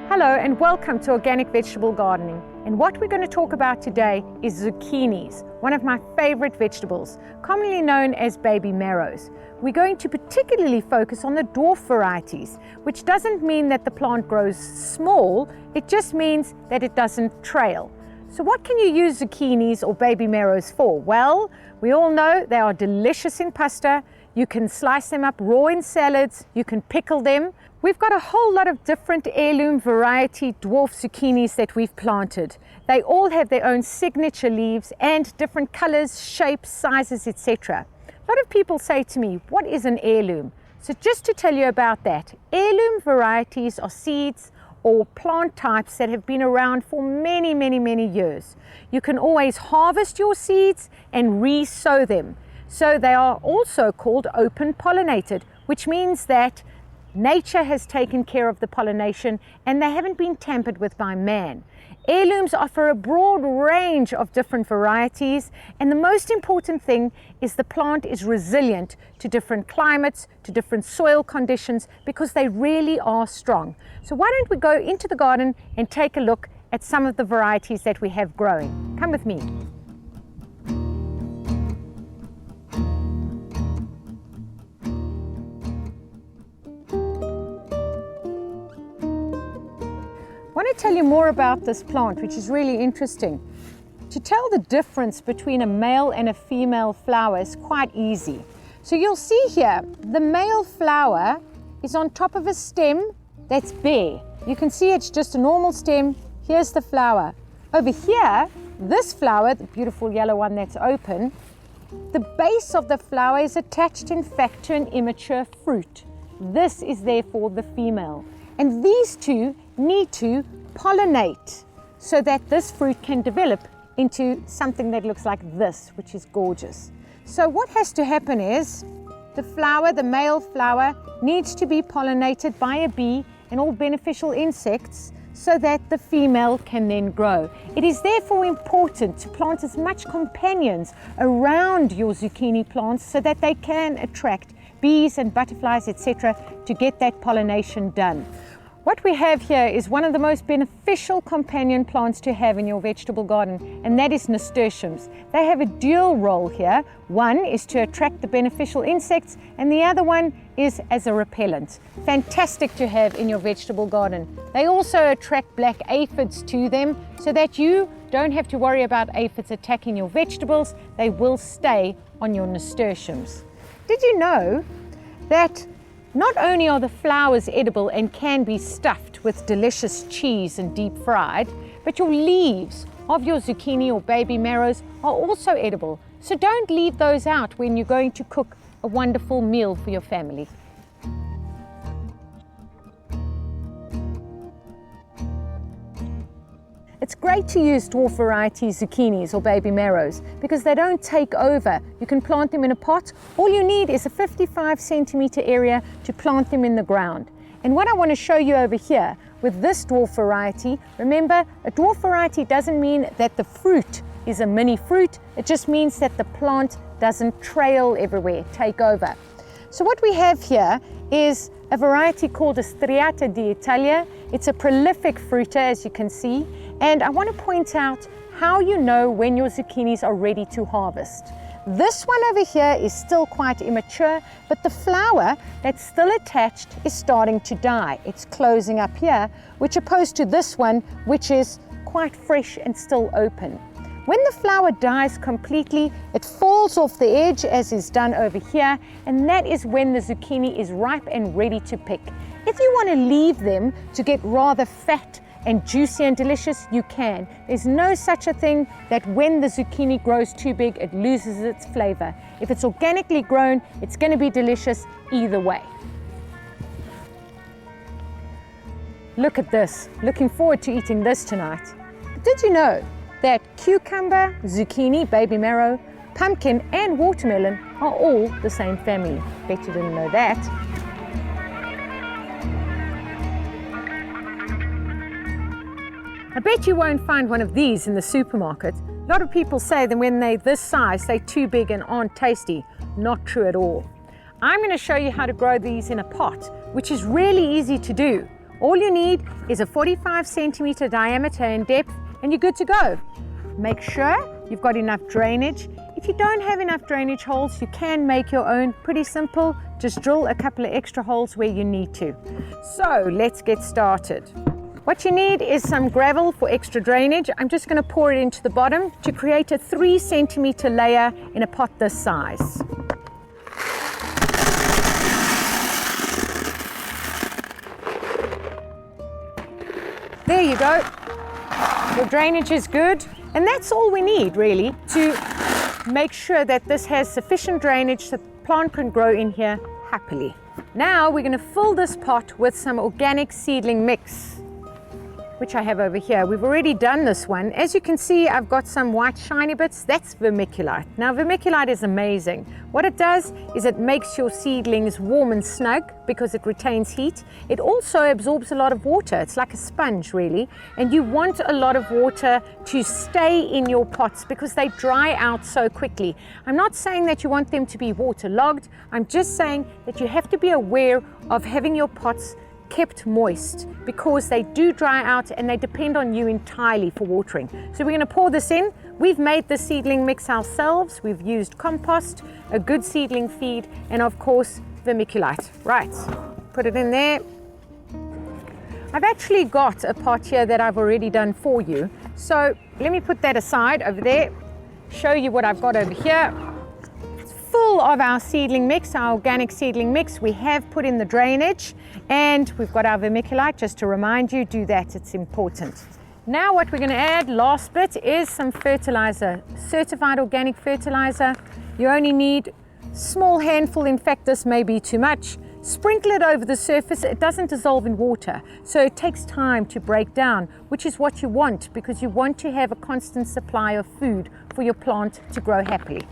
Hello and welcome to Organic Vegetable Gardening. And what we're going to talk about today is zucchinis, one of my favorite vegetables, commonly known as baby marrows. We're going to particularly focus on the dwarf varieties, which doesn't mean that the plant grows small, it just means that it doesn't trail. So what can you use zucchinis or baby marrows for? Well, we all know they are delicious in pasta. You can slice them up raw in salads, you can pickle them. We've got a whole lot of different heirloom variety dwarf zucchinis that we've planted. They all have their own signature leaves and different colors, shapes, sizes, etc. A lot of people say to me, what is an heirloom? So just to tell you about that, heirloom varieties are seeds or plant types that have been around for many years. You can always harvest your seeds and re-sow them. So they are also called open pollinated, which means that nature has taken care of the pollination and they haven't been tampered with by man. Heirlooms offer a broad range of different varieties, and the most important thing is the plant is resilient to different climates, to different soil conditions, because they really are strong. So why don't we go into the garden and take a look at some of the varieties that we have growing. Come with me. I want to tell you more about this plant, which is really interesting. To tell the difference between a male and a female flower is quite easy. So you'll see here, the male flower is on top of a stem that's bare. You can see it's just a normal stem. Here's the flower. Over here, this flower, the beautiful yellow one that's open, the base of the flower is attached in fact to an immature fruit. This is therefore the female. And these two need to pollinate so that this fruit can develop into something that looks like this, which is gorgeous. So what has to happen is the flower, the male flower, needs to be pollinated by a bee and all beneficial insects so that the female can then grow. It is therefore important to plant as much companions around your zucchini plants so that they can attract bees and butterflies, etc., to get that pollination done. What we have here is one of the most beneficial companion plants to have in your vegetable garden, and that is nasturtiums. They have a dual role here. One is to attract the beneficial insects, and the other one is as a repellent. Fantastic to have in your vegetable garden. They also attract black aphids to them so that you don't have to worry about aphids attacking your vegetables. They will stay on your nasturtiums. Did you know that not only are the flowers edible and can be stuffed with delicious cheese and deep fried, but your leaves of your zucchini or baby marrows are also edible. So don't leave those out when you're going to cook a wonderful meal for your family. It's great to use dwarf variety zucchinis or baby marrows because they don't take over. You can plant them in a pot. All you need is a 55 centimeter area to plant them in the ground. And what I want to show you over here with this dwarf variety, remember, a dwarf variety doesn't mean that the fruit is a mini fruit. It just means that the plant doesn't trail everywhere, take over. So what we have here is a variety called a Striata d'Italia. It's a prolific fruiter, as you can see. And I want to point out how you know when your zucchinis are ready to harvest. This one over here is still quite immature, but the flower that's still attached is starting to die. It's closing up here, which opposed to this one, which is quite fresh and still open. When the flower dies completely, it falls off the edge, as is done over here, and that is when the zucchini is ripe and ready to pick. If you want to leave them to get rather fat and juicy and delicious, you can. There's no such a thing that when the zucchini grows too big, it loses its flavor. If it's organically grown, it's going to be delicious either way. Look at this. Looking forward to eating this tonight. But did you know that cucumber, zucchini, baby marrow, pumpkin and watermelon are all the same family? Bet you didn't know that. I bet you won't find one of these in the supermarket. A lot of people say that when they're this size, they're too big and aren't tasty. Not true at all. I'm going to show you how to grow these in a pot, which is really easy to do. All you need is a 45 centimeter diameter in depth and you're good to go. Make sure you've got enough drainage. If you don't have enough drainage holes, you can make your own. Pretty simple. Just drill a couple of extra holes where you need to. So let's get started. What you need is some gravel for extra drainage. I'm just going to pour it into the bottom to create a 3 centimeter layer in a pot this size. There you go. Your drainage is good. And that's all we need really to make sure that this has sufficient drainage so the plant can grow in here happily. Now we're going to fill this pot with some organic seedling mix, which I have over here. We've already done this one. As you can see, I've got some white shiny bits. That's vermiculite. Now, vermiculite is amazing. What it does is it makes your seedlings warm and snug because it retains heat. It also absorbs a lot of water. It's like a sponge, really. And you want a lot of water to stay in your pots because they dry out so quickly. I'm not saying that you want them to be waterlogged. I'm just saying that you have to be aware of having your pots kept moist because they do dry out and they depend on you entirely for watering. So we're going to pour this in. We've made the seedling mix ourselves. We've used compost, a good seedling feed, and of course vermiculite. Right, put it in there. I've actually got a pot here that I've already done for you. So let me put that aside over there, show you what I've got over here. Full of our seedling mix, our organic seedling mix. We have put in the drainage and we've got our vermiculite. Just to remind you, do that, it's important. Now what we're going to add, last bit, is some fertilizer, certified organic fertilizer. You only need a small handful. In fact, this may be too much. Sprinkle it over the surface. It doesn't dissolve in water, so it takes time to break down, which is what you want because you want to have a constant supply of food for your plant to grow happily.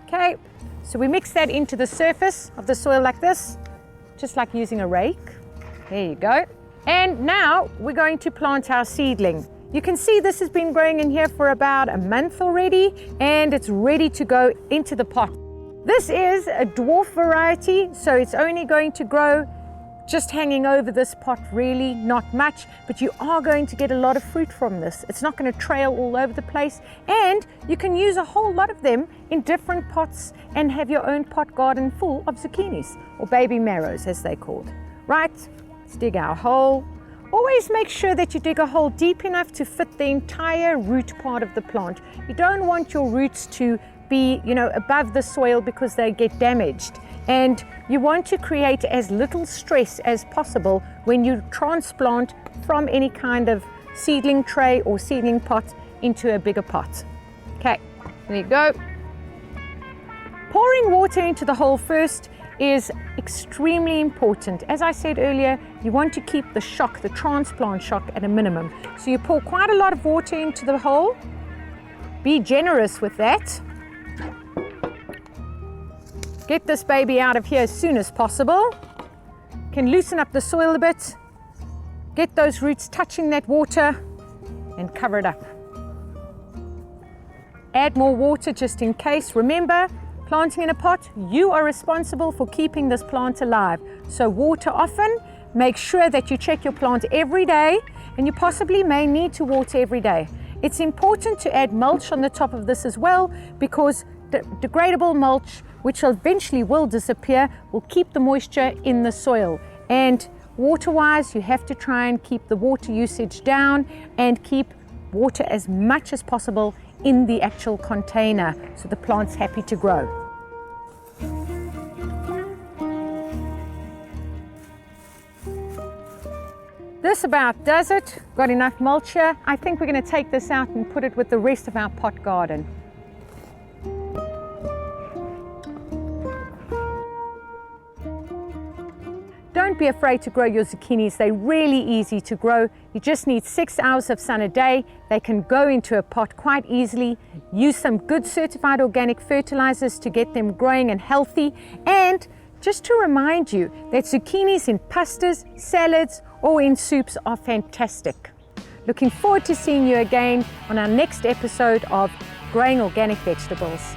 Okay. So we mix that into the surface of the soil like this, just like using a rake. There you go. And now we're going to plant our seedling. You can see this has been growing in here for about a month already, and it's ready to go into the pot. This is a dwarf variety, so it's only going to grow just hanging over this pot, really not much, but you are going to get a lot of fruit from this. It's not going to trail all over the place, and you can use a whole lot of them in different pots and have your own pot garden full of zucchinis, or baby marrows as they're called. Right, let's dig our hole. Always make sure that you dig a hole deep enough to fit the entire root part of the plant. You don't want your roots to be, above the soil because they get damaged. And you want to create as little stress as possible when you transplant from any kind of seedling tray or seedling pot into a bigger pot. Okay, there you go. Pouring water into the hole first is extremely important. As I said earlier, you want to keep the shock, the transplant shock, at a minimum. So you pour quite a lot of water into the hole. Be generous with that. Get this baby out of here as soon as possible. Can loosen up the soil a bit. Get those roots touching that water and cover it up. Add more water just in case. Remember, planting in a pot, you are responsible for keeping this plant alive. So water often. Make sure that you check your plant every day, and you possibly may need to water every day. It's important to add mulch on the top of this as well, because the degradable mulch, which eventually will disappear, will keep the moisture in the soil. And water-wise, you have to try and keep the water usage down and keep water as much as possible in the actual container so the plant's happy to grow. This about does it. Got enough mulch here. I think we're going to take this out and put it with the rest of our pot garden. Don't be afraid to grow your zucchinis. They're really easy to grow. You just need 6 hours of sun a day. They can go into a pot quite easily. Use some good certified organic fertilizers to get them growing and healthy. And just to remind you that zucchinis in pastas, salads, or in soups are fantastic. Looking forward to seeing you again on our next episode of Growing Organic Vegetables.